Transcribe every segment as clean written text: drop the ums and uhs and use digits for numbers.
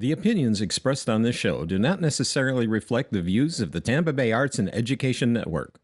The opinions expressed on this show do not necessarily reflect the views of the Tampa Bay Arts and Education Network.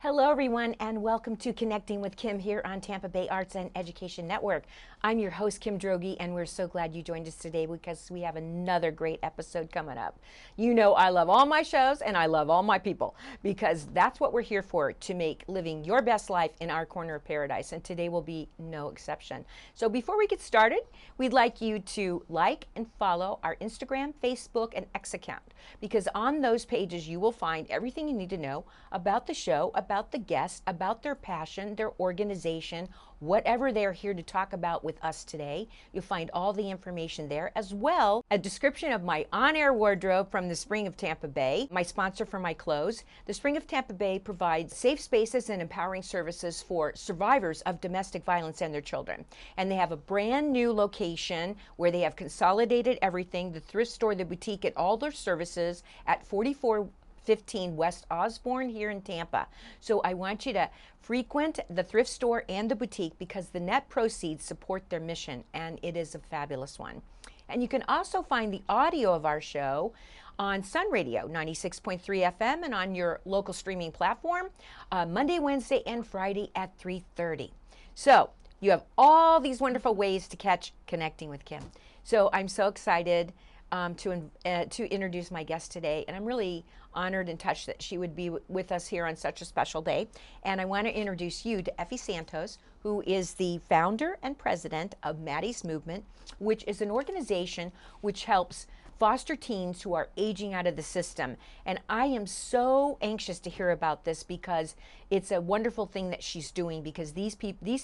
Hello everyone and welcome to Connecting with Kim here on Tampa Bay Arts and Education Network. I'm your host Kim Droege and we're so glad you joined us today because we have another great episode coming up. You know I love all my shows and I love all my people because that's what we're here for, to make living your best life in our corner of paradise, and today will be no exception. So before we get started, we'd like you to like and follow our Instagram, Facebook, and X account, because on those pages you will find everything you need to know about the show, about the guests, about their passion, their organization, whatever they're here to talk about with us today. You'll find all the information there, as well a description of my on-air wardrobe from the Spring of Tampa Bay, my sponsor for my clothes. The Spring of Tampa Bay provides safe spaces and empowering services for survivors of domestic violence and their children. And they have a brand new location where they have consolidated everything, the thrift store, the boutique, and all their services at 4415 West Osborne here in Tampa. So I want you to frequent the thrift store and the boutique because the net proceeds support their mission, and it is a fabulous one. And you can also find the audio of our show on Sun Radio 96.3 FM and on your local streaming platform Monday, Wednesday, and Friday at 3:30. So you have all these wonderful ways to catch Connecting with Kim. So I'm so excited to introduce my guest today, and I'm really honored and touched that she would be with us here on such a special day. And I want to introduce you to Effie Santos, who is the founder and president of Madi's Movement, which is an organization which helps foster teens who are aging out of the system. And I am so anxious to hear about this because it's a wonderful thing that she's doing, because these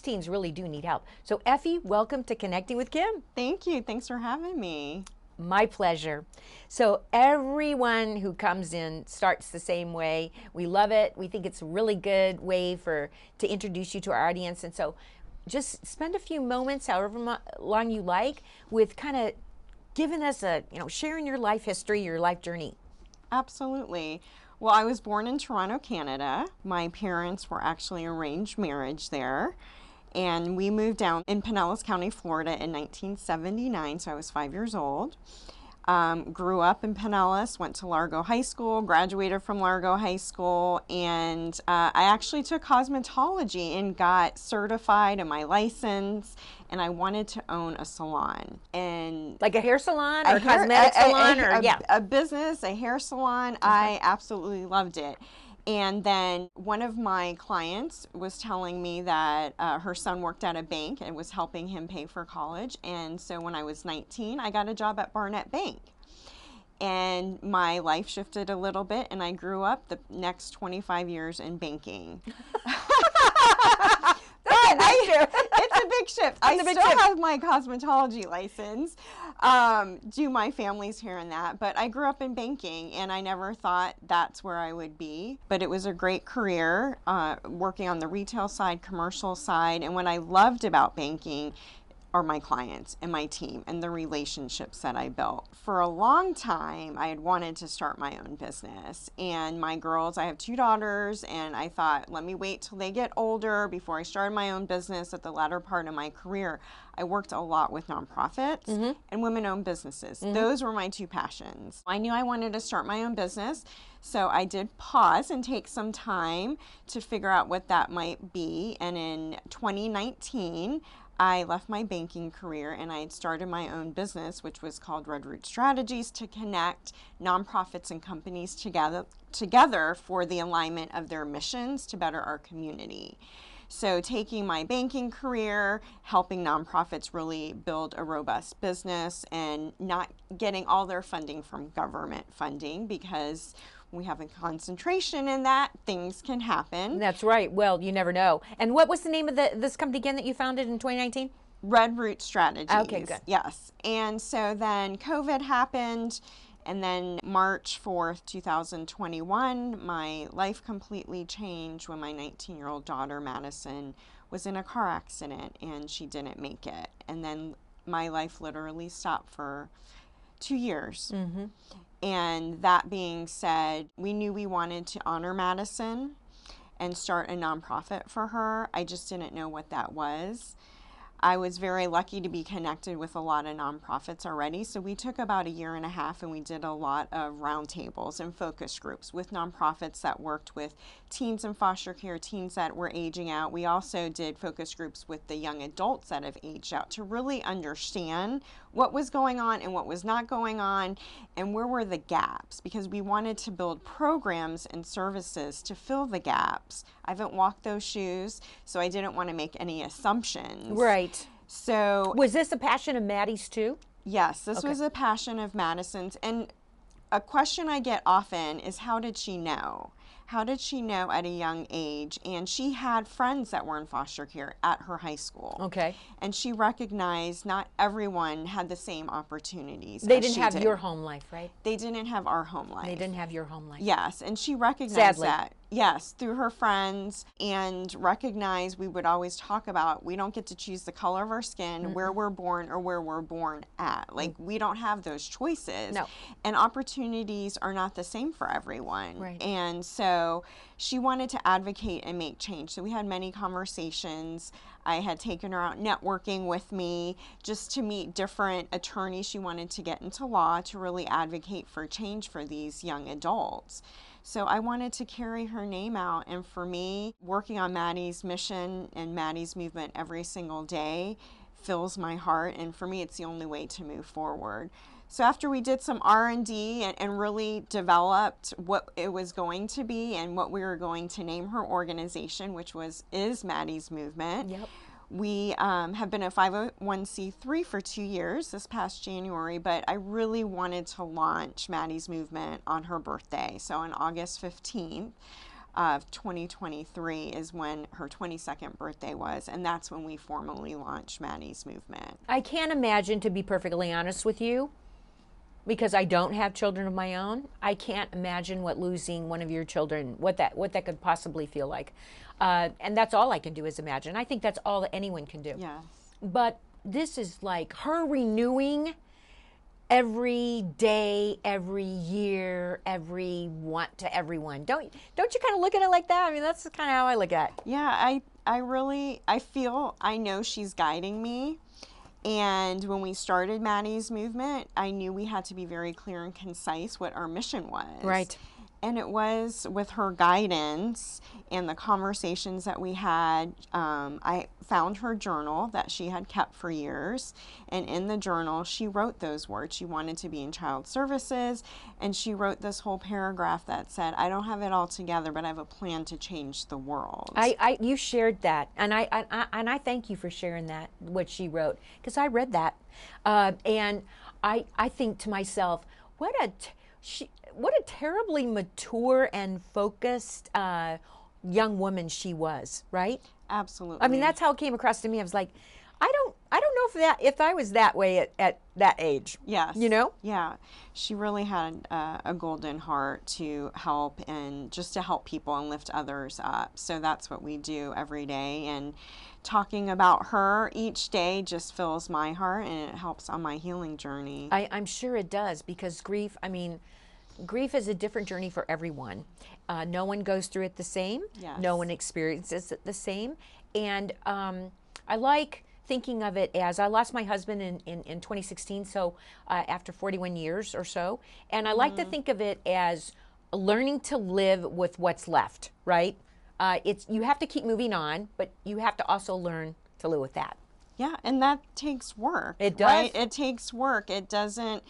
teens really do need help. So Effie, welcome to Connecting with Kim. Thank you. Thanks for having me. My pleasure. So everyone who comes in starts the same way. We love it. We think it's a really good way to introduce you to our audience. And so just spend a few moments, however long you like, with kind of giving us sharing your life history, your life journey. Absolutely. Well, I was born in Toronto, Canada. My parents were actually arranged marriage there. And we moved down in Pinellas County, Florida in 1979, so I was 5 years old. Grew up in Pinellas, went to Largo High School, graduated from Largo High School, and I actually took cosmetology and got certified in my license, and I wanted to own a salon. And like a hair salon or a cosmetic salon? A business, a hair salon. Okay. I absolutely loved it. And then one of my clients was telling me that her son worked at a bank and was helping him pay for college. And so when I was 19, I got a job at Barnett Bank. And my life shifted a little bit, and I grew up the next 25 years in banking. It's a big shift. I still have my cosmetology license, do my family's hair and that, but I grew up in banking, and I never thought that's where I would be. But it was a great career, working on the retail side, commercial side, and what I loved about banking are my clients and my team and the relationships that I built. For a long time, I had wanted to start my own business. And my girls, I have 2 daughters, and I thought, let me wait till they get older before I started my own business. At the latter part of my career, I worked a lot with nonprofits and women-owned businesses. Those were my 2 passions. I knew I wanted to start my own business, so I did pause and take some time to figure out what that might be. And in 2019, I left my banking career and I had started my own business, which was called Red Root Strategies, to connect nonprofits and companies together for the alignment of their missions to better our community. So taking my banking career, helping nonprofits really build a robust business and not getting all their funding from government funding, because we have a concentration in that, things can happen. That's right. Well, you never know. And what was the name of this company again that you founded in 2019? Red Root Strategies. Okay, good. Yes. And so then COVID happened, and then March 4th, 2021, my life completely changed when my 19-year-old daughter, Madison, was in a car accident and she didn't make it. And then my life literally stopped for 2 years. Mm-hmm. And that being said, we knew we wanted to honor Madison and start a nonprofit for her. I just didn't know what that was. I was very lucky to be connected with a lot of nonprofits already. So we took about 1.5 years and we did a lot of roundtables and focus groups with nonprofits that worked with teens in foster care, teens that were aging out. We also did focus groups with the young adults that have aged out to really understand what was going on and what was not going on and where were the gaps, because we wanted to build programs and services to fill the gaps. I haven't walked those shoes, so I didn't want to make any assumptions. Right. So was this a passion of Maddie's too? Yes, this was a passion of Madison's. And a question I get often is, how did she know? How did she know at a young age? And she had friends that were in foster care at her high school. Okay. And she recognized not everyone had the same opportunities. They didn't have your home life, right? They didn't have our home life. They didn't have your home life. Yes, and she recognized Sadly. that. Yes, through her friends, and recognized we would always talk about, we don't get to choose the color of our skin, where we're born, or where we're born at. Like, we don't have those choices. No. And opportunities are not the same for everyone. Right. And so she wanted to advocate and make change. So we had many conversations. I had taken her out networking with me just to meet different attorneys. She wanted to get into law to really advocate for change for these young adults. So I wanted to carry her name out, and for me, working on Maddie's mission and Maddie's movement every single day fills my heart, and for me, it's the only way to move forward. So after we did some R&D and really developed what it was going to be and what we were going to name her organization, which is Maddie's Movement. Yep. We have been a 501c3 for 2 years this past January, but I really wanted to launch Maddie's Movement on her birthday. So on August 15th of 2023 is when her 22nd birthday was, and that's when we formally launched Maddie's Movement. I can't imagine, to be perfectly honest with you, because I don't have children of my own, I can't imagine what losing one of your children, what that could possibly feel like. And that's all I can do is imagine. I think that's all that anyone can do. Yes. But this is like her renewing every day, every year, every want to everyone. Don't you kind of look at it like that? I mean, that's kind of how I look at it. Yeah, I know she's guiding me. And when we started Maddie's Movement, I knew we had to be very clear and concise what our mission was. Right. And it was with her guidance and the conversations that we had. I found her journal that she had kept for years. And in the journal, she wrote those words. She wanted to be in child services. And she wrote this whole paragraph that said, I don't have it all together, but I have a plan to change the world. You shared that. And I thank you for sharing that, what she wrote, because I read that. And I think to myself, what a terribly mature and focused young woman she was, right? Absolutely. I mean, that's how it came across to me. I was like, I don't know if I was that way at that age. Yes. You know? Yeah. She really had a golden heart to help and just to help people and lift others up. So that's what we do every day. And talking about her each day just fills my heart, and it helps on my healing journey. I'm sure it does, because grief is a different journey for everyone. No one goes through it the same. Yes. No one experiences it the same. And I like thinking of it as, I lost my husband in 2016, so after 41 years or so. And I like to think of it as learning to live with what's left, right? You have to keep moving on, but you have to also learn to live with that. Yeah, and that takes work. It does. Right? It takes work. It doesn't.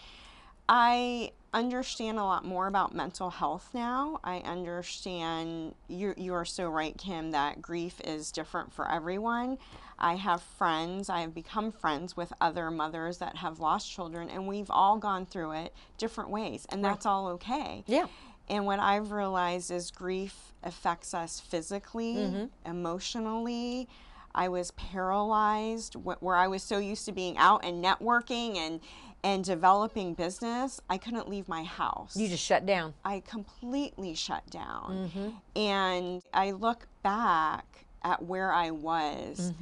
I understand a lot more about mental health now. I understand, you are so right, Kim, that grief is different for everyone. I have friends, I have become friends with other mothers that have lost children, and we've all gone through it different ways, and that's all okay. Yeah. And what I've realized is grief affects us physically, emotionally. I was paralyzed where I was so used to being out and networking and developing business. I couldn't leave my house. You just shut down. I completely shut down. And I look back at where I was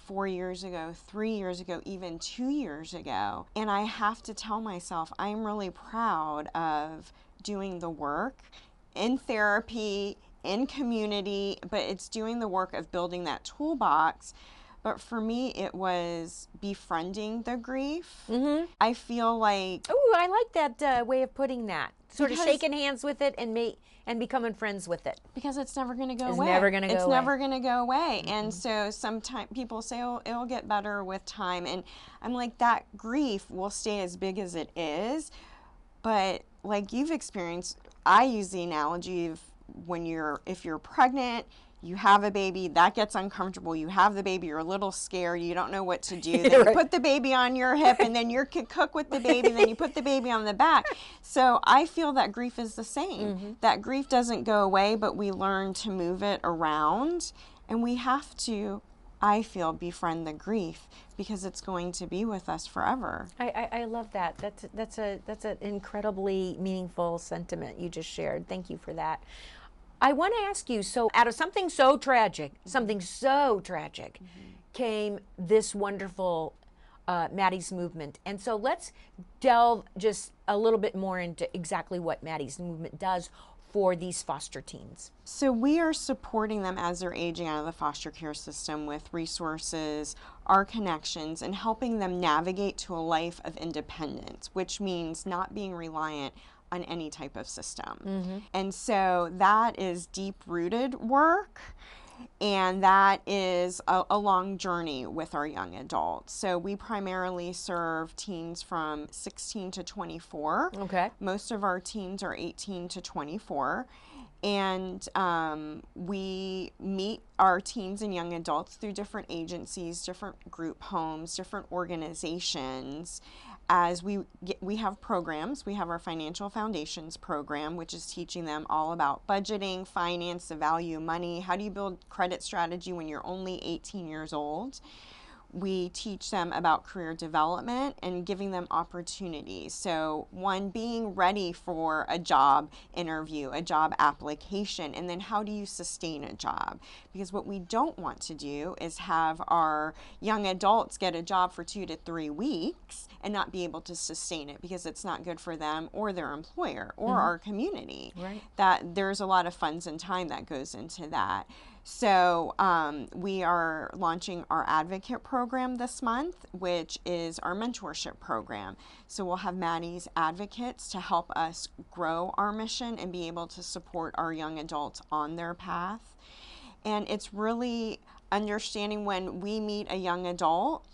4 years ago, 3 years ago, even 2 years ago. And I have to tell myself, I'm really proud of doing the work in therapy, in community, but it's doing the work of building that toolbox. But for me, it was befriending the grief. I feel like... Oh, I like that way of putting that. Sort of shaking hands with it and becoming friends with it. Because it's never going to go away. It's never going to go away. It's never going to go away. And so sometimes people say, oh, it'll get better with time. And I'm like, that grief will stay as big as it is. But like you've experienced, I use the analogy of if you're pregnant, you have a baby, that gets uncomfortable. You have the baby, you're a little scared, you don't know what to do. Then you put the baby on your hip, and then you can cook with the baby, then you put the baby on the back. So I feel that grief is the same. That grief doesn't go away, but we learn to move it around, and we have to, I feel, befriend the grief because it's going to be with us forever. I love that. That's an incredibly meaningful sentiment you just shared. Thank you for that. I want to ask you, so out of something so tragic, came this wonderful Madi's movement. And so let's delve just a little bit more into exactly what Madi's movement does for these foster teens. So we are supporting them as they're aging out of the foster care system with resources, our connections, and helping them navigate to a life of independence, which means not being reliant on any type of system. And so that is deep-rooted work, and that is a long journey with our young adults. So we primarily serve teens from 16 to 24. Okay. Most of our teens are 18 to 24. And we meet our teens and young adults through different agencies, different group homes, different organizations. As we have programs, we have our Financial Foundations program, which is teaching them all about budgeting, finance, the value of money. How do you build credit strategy when you're only 18 years old? We teach them about career development and giving them opportunities. So one, being ready for a job interview, a job application, and then how do you sustain a job? Because what we don't want to do is have our young adults get a job for 2 to 3 weeks and not be able to sustain it because it's not good for them or their employer or our community. Right. That there's a lot of funds and time that goes into that. So we are launching our advocate program this month, which is our mentorship program. So we'll have Madi's advocates to help us grow our mission and be able to support our young adults on their path. And it's really understanding when we meet a young adult,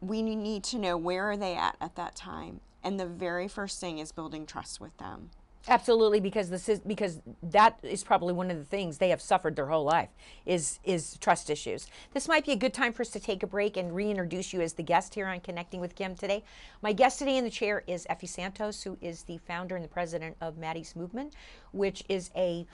we need to know where are they at that time. And the very first thing is building trust with them. Absolutely, because that is probably one of the things they have suffered their whole life is trust issues. This might be a good time for us to take a break and reintroduce you as the guest here on Connecting with Kim today. My guest today in the chair is Effie Santos, who is the founder and the president of Madi's Movement, which is a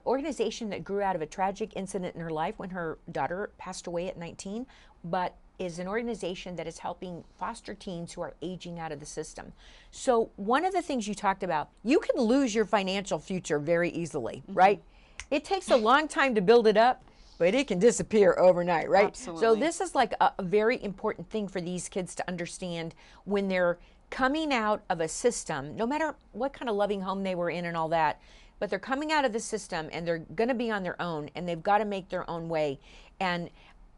organization that grew out of a tragic incident in her life when her daughter passed away at 19, but is an organization that is helping foster teens who are aging out of the system. So one of the things you talked about, you can lose your financial future very easily, right? It takes a long time to build it up, but it can disappear overnight, right? Absolutely. So this is like a very important thing for these kids to understand when they're coming out of a system, no matter what kind of loving home they were in and all that, but they're coming out of the system and they're gonna be on their own and they've gotta make their own way. And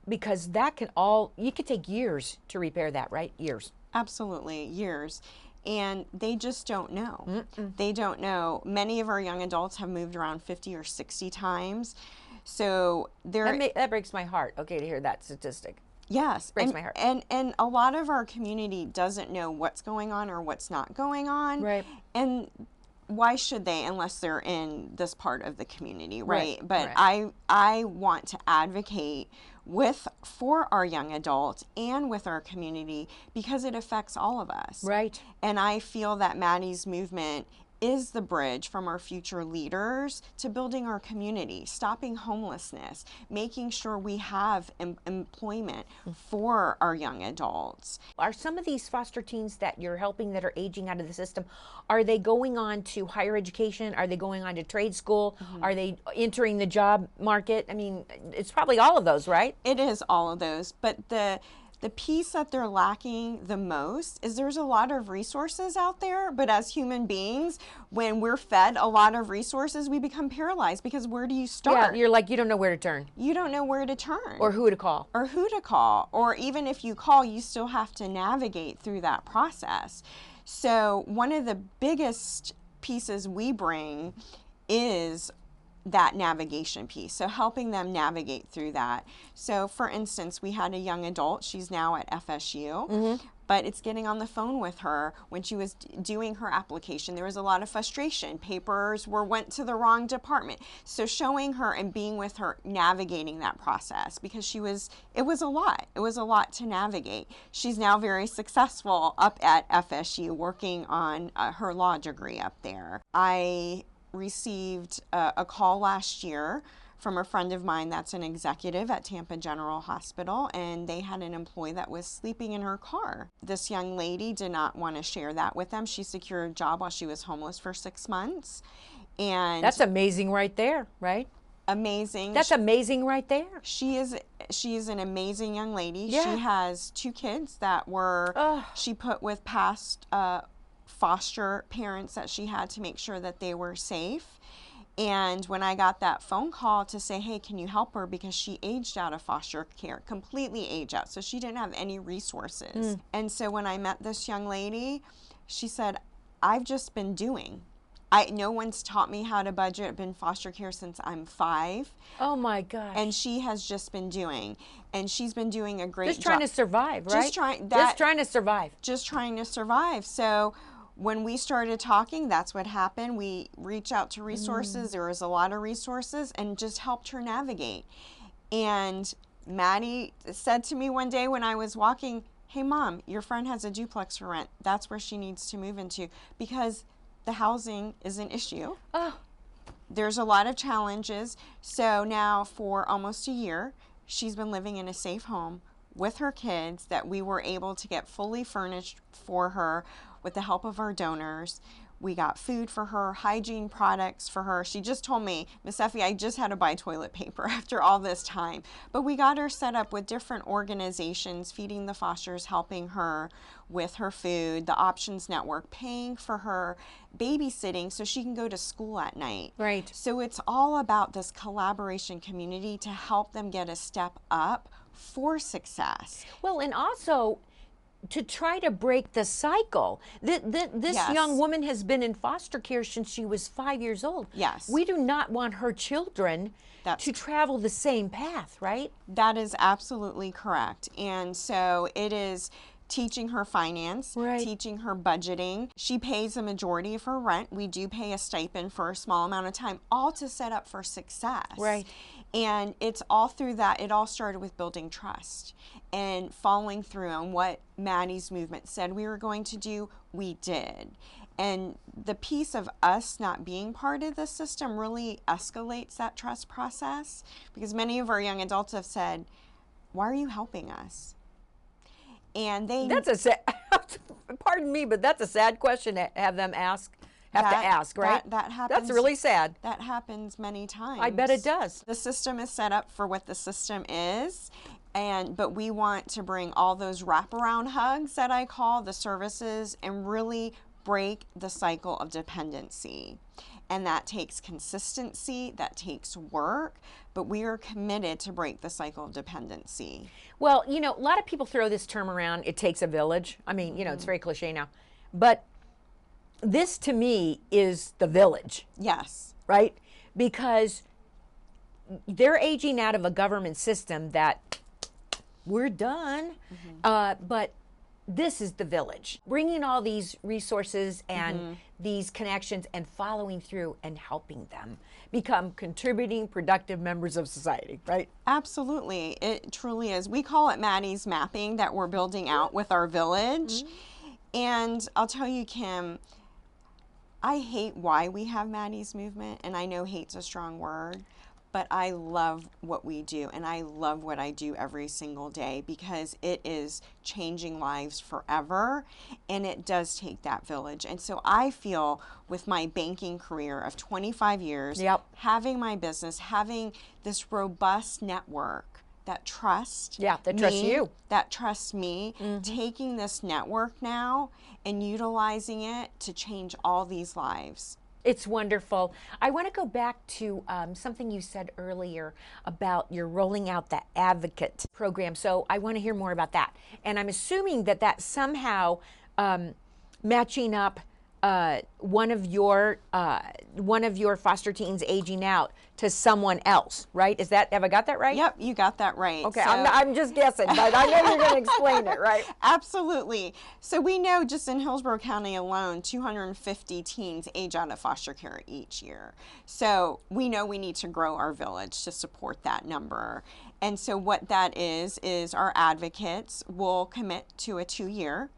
because that can you could take years to repair that, right? Years. Absolutely, years. And they just don't know. They don't know. Many of our young adults have moved around 50 or 60 times. So that breaks my heart, okay, to hear that statistic. Yes. Breaks my heart. And a lot of our community doesn't know what's going on or what's not going on. Right. And why should they unless they're in this part of the community, right? But right. I want to advocate for our young adults and with our community because it affects all of us. Right. And I feel that Madi's movement is the bridge from our future leaders to building our community, stopping homelessness, making sure we have employment for our young adults. Are some of these foster teens that you're helping that are aging out of the system, are they going on to higher education? Are they going on to trade school? Are they entering the job market? I mean, it's probably all of those, right? It is all of those, but the piece that they're lacking the most is there's a lot of resources out there, but as human beings, when we're fed a lot of resources, we become paralyzed because where do you start? Yeah, you're like, you don't know where to turn. You don't know where to turn. Or who to call. Or who to call. Or even if you call, you still have to navigate through that process. So one of the biggest pieces we bring is that navigation piece. So helping them navigate through that. So for instance, we had a young adult, she's now at FSU, but it's getting on the phone with her when she was doing her application. There was a lot of frustration. Papers went to the wrong department. So showing her and being with her, navigating that process because it was a lot. It was a lot to navigate. She's now very successful up at FSU working on her law degree up there. I received a call last year from a friend of mine that's an executive at Tampa General Hospital, and they had an employee that was sleeping in her car. This young lady did not want to share that with them. She secured a job while she was homeless for 6 months. And that's amazing right there, right? Amazing. That's amazing right there. She is an amazing young lady. Yeah. She has 2 kids that were she put with past foster parents that she had to make sure that they were safe. And when I got that phone call to say, hey, can you help her? Because she aged out of foster care, completely aged out. So she didn't have any resources. And so when I met this young lady, she said, I've just been doing. No one's taught me how to budget. I've been in foster care since I'm 5. Oh my gosh. And she has just been doing. And she's been doing a great job. Just trying to survive, right? Just trying to survive. Just trying to survive. So when we started talking, that's what happened. We reached out to resources. There was a lot of resources and just helped her navigate. And Madi said to me one day when I was walking, hey, Mom, your friend has a duplex for rent. That's where she needs to move into because the housing is an issue. Oh. There's a lot of challenges. So now for almost a year, she's been living in a safe home with her kids that we were able to get fully furnished for her with the help of our donors. We got food for her, hygiene products for her. She just told me, Miss Effie, I just had to buy toilet paper after all this time. But we got her set up with different organizations, feeding the fosters, helping her with her food, the Options Network, paying for her babysitting so she can go to school at night. Right. So it's all about this collaboration community to help them get a step up for success. Well, and also to try to break the cycle. This Yes. young woman has been in foster care since she was 5 years old. Yes. We do not want her children to travel the same path, right? That is absolutely correct. And so it is teaching her finance, Right. teaching her budgeting. She pays a majority of her rent. We do pay a stipend for a small amount of time, all to set up for success. Right. And it's all through that. It all started with building trust and following through on what Madi's movement said we were going to do, we did. And the piece of us not being part of the system really escalates that trust process because many of our young adults have said, why are you helping us? And they... That's a sad, pardon me, but that's a sad question to have them ask. To ask, right? That happens. That's really sad. That happens many times. I bet it does. The system is set up for what the system is, but we want to bring all those wraparound hugs that I call the services and really break the cycle of dependency. And that takes consistency, that takes work, but we are committed to break the cycle of dependency. Well, you know, a lot of people throw this term around, it takes a village. I mean, you know, it's very cliche now. But this to me is the village. Yes. Right? Because they're aging out of a government system that we're done. But this is the village, bringing all these resources and these connections and following through and helping them become contributing, productive members of society, right? Absolutely. It truly is. We call it Madi's mapping that we're building out with our village. And I'll tell you, Kim, I hate why we have Madi's movement, and I know hate's a strong word, but I love what we do, and I love what I do every single day because it is changing lives forever, and it does take that village. And so I feel with my banking career of 25 years, having my business, having this robust network that trusts that trusts me, taking this network now and utilizing it to change all these lives. It's wonderful. I want to go back to something you said earlier about you're rolling out the advocate program. So I want to hear more about that. And I'm assuming that that's somehow matching up one of your foster teens aging out to someone else, right? Have I got that right? Yep, you got that right. Okay, so, I'm just guessing, but I know you're going to explain it, right? Absolutely. So we know just in Hillsborough County alone, 250 teens age out of foster care each year. So we know we need to grow our village to support that number. And so what that is our advocates will commit to a 2-year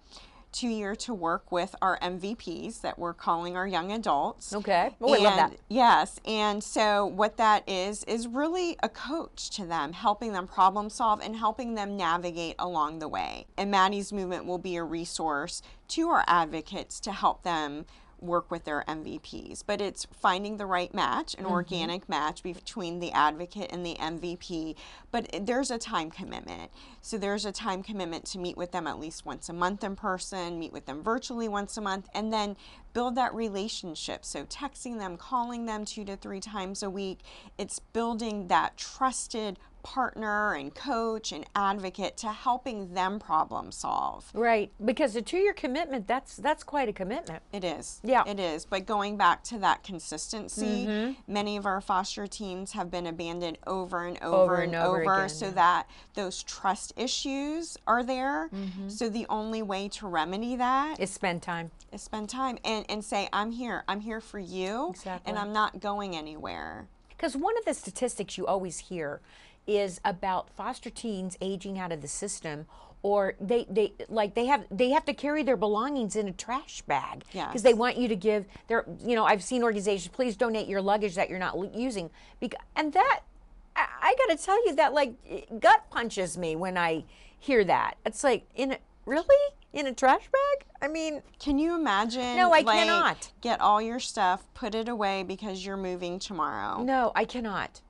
to work with our MVPs that we're calling our young adults. Okay. Well, we love that. Yes. And so what that is really a coach to them, helping them problem solve and helping them navigate along the way. And Madi's movement will be a resource to our advocates to help them work with their MVPs. But it's finding the right match, an organic match between the advocate and the MVP. But there's a time commitment. So there's a time commitment to meet with them at least once a month in person, meet with them virtually once a month, and then build that relationship. So texting them, calling them 2 to 3 times a week. It's building that trusted partner and coach and advocate to helping them problem solve. Right, because a 2-year commitment, that's quite a commitment. It is. Yeah. It is. But going back to that consistency, many of our foster teens have been abandoned over and over again, so that those trust issues are there. So the only way to remedy that is spend time. And say, I'm here for you, and I'm not going anywhere. Because one of the statistics you always hear is about foster teens aging out of the system, or they have to carry their belongings in a trash bag because they want you to give their, I've seen organizations, please donate your luggage that you're not using, and that I got to tell you that gut punches me when I hear that. It's like, really in a trash bag? I mean, can you imagine? No, I cannot. Get all your stuff, put it away because you're moving tomorrow. No, I cannot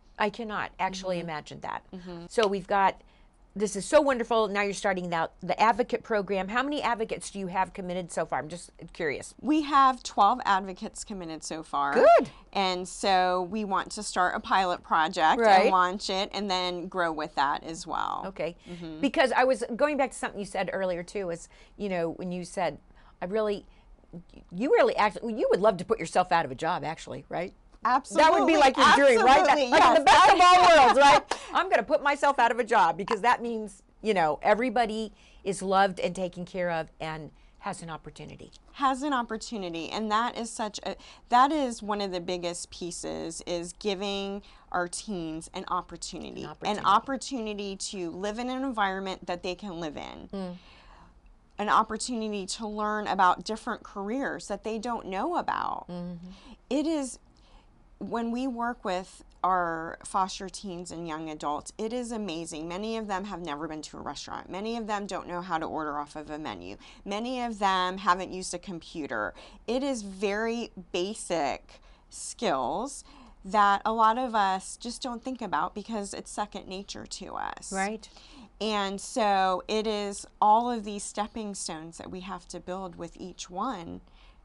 actually imagine that. So we've got, this is so wonderful. Now you're starting out the advocate program. How many advocates do you have committed so far? I'm just curious. We have 12 advocates committed so far. Good. And so we want to start a pilot project and launch it and then grow with that as well. Okay. Because I was going back to something you said earlier too, is, when you said, you would love to put yourself out of a job actually, right? Absolutely. That would be like your dream, right? Like in the best of all worlds, right? I'm going to put myself out of a job because that means, everybody is loved and taken care of and has an opportunity. And that is one of the biggest pieces, is giving our teens an opportunity. An opportunity to live in an environment that they can live in. An opportunity to learn about different careers that they don't know about. It is, when we work with our foster teens and young adults, it is amazing. Many of them have never been to a restaurant. Many of them don't know how to order off of a menu. Many of them haven't used a computer. It is very basic skills that a lot of us just don't think about because it's second nature to us. Right. And so it is all of these stepping stones that we have to build with each one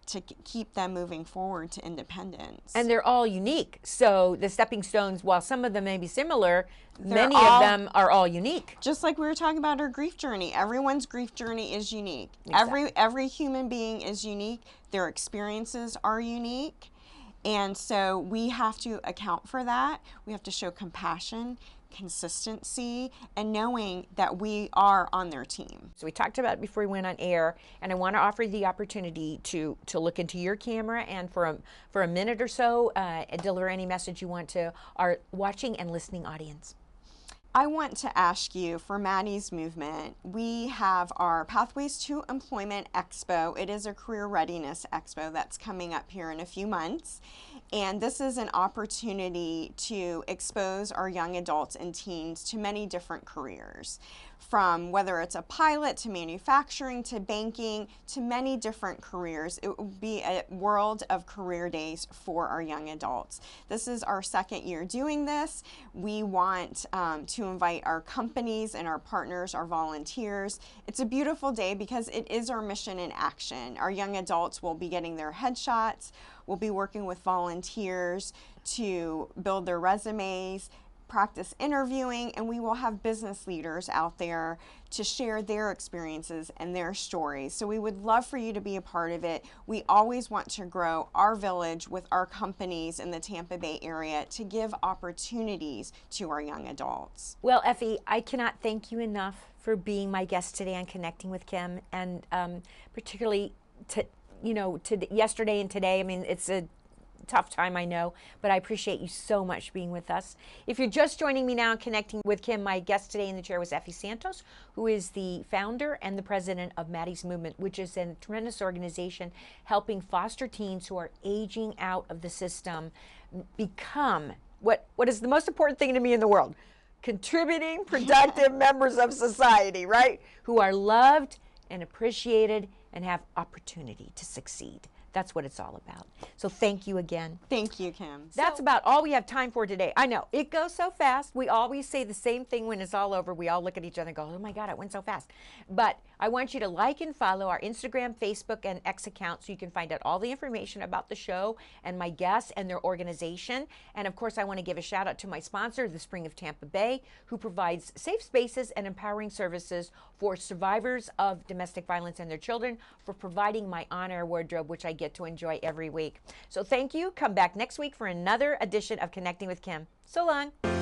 to keep them moving forward to independence. And they're all unique. So the stepping stones, while some of them may be similar, many of them are all unique. Just like we were talking about our grief journey. Everyone's grief journey is unique. Exactly. Every human being is unique. Their experiences are unique. And so we have to account for that. We have to show compassion, consistency, and knowing that we are on their team. So we talked about it before we went on air, and I want to offer you the opportunity to look into your camera and for a minute or so deliver any message you want to our watching and listening audience. I want to ask you, for Madi's movement, we have our Pathways to Employment Expo. It is a career readiness expo that's coming up here in a few months. And this is an opportunity to expose our young adults and teens to many different careers, from whether it's a pilot to manufacturing to banking to many different careers. It will be a world of career days for our young adults. This is our second year doing this. We want to invite our companies and our partners, our volunteers. It's a beautiful day because it is our mission in action. Our young adults will be getting their headshots. We'll be working with volunteers to build their resumes, practice interviewing, and we will have business leaders out there to share their experiences and their stories. So we would love for you to be a part of it. We always want to grow our village with our companies in the Tampa Bay area to give opportunities to our young adults. Well, Effie, I cannot thank you enough for being my guest today on Connecting with Kim, and particularly yesterday and today. I mean, it's a tough time, I know, but I appreciate you so much being with us. If you're just joining me now and Connecting with Kim, my guest today in the chair was Effie Santos, who is the founder and the president of Madi's Movement, which is a tremendous organization helping foster teens who are aging out of the system become what is the most important thing to me in the world: contributing, productive members of society, right? Who are loved and appreciated and have opportunity to succeed. That's what it's all about. So thank you again. Thank you, Kim. That's about all we have time for today. I know, it goes so fast. We always say the same thing when it's all over. We all look at each other and go, oh my God, it went so fast. But I want you to like and follow our Instagram, Facebook, and X accounts so you can find out all the information about the show and my guests and their organization. And of course, I want to give a shout out to my sponsor, the Spring of Tampa Bay, who provides safe spaces and empowering services for survivors of domestic violence and their children, for providing my on-air wardrobe, which I get to enjoy every week. So thank you. Come back next week for another edition of Connecting with Kim. So long.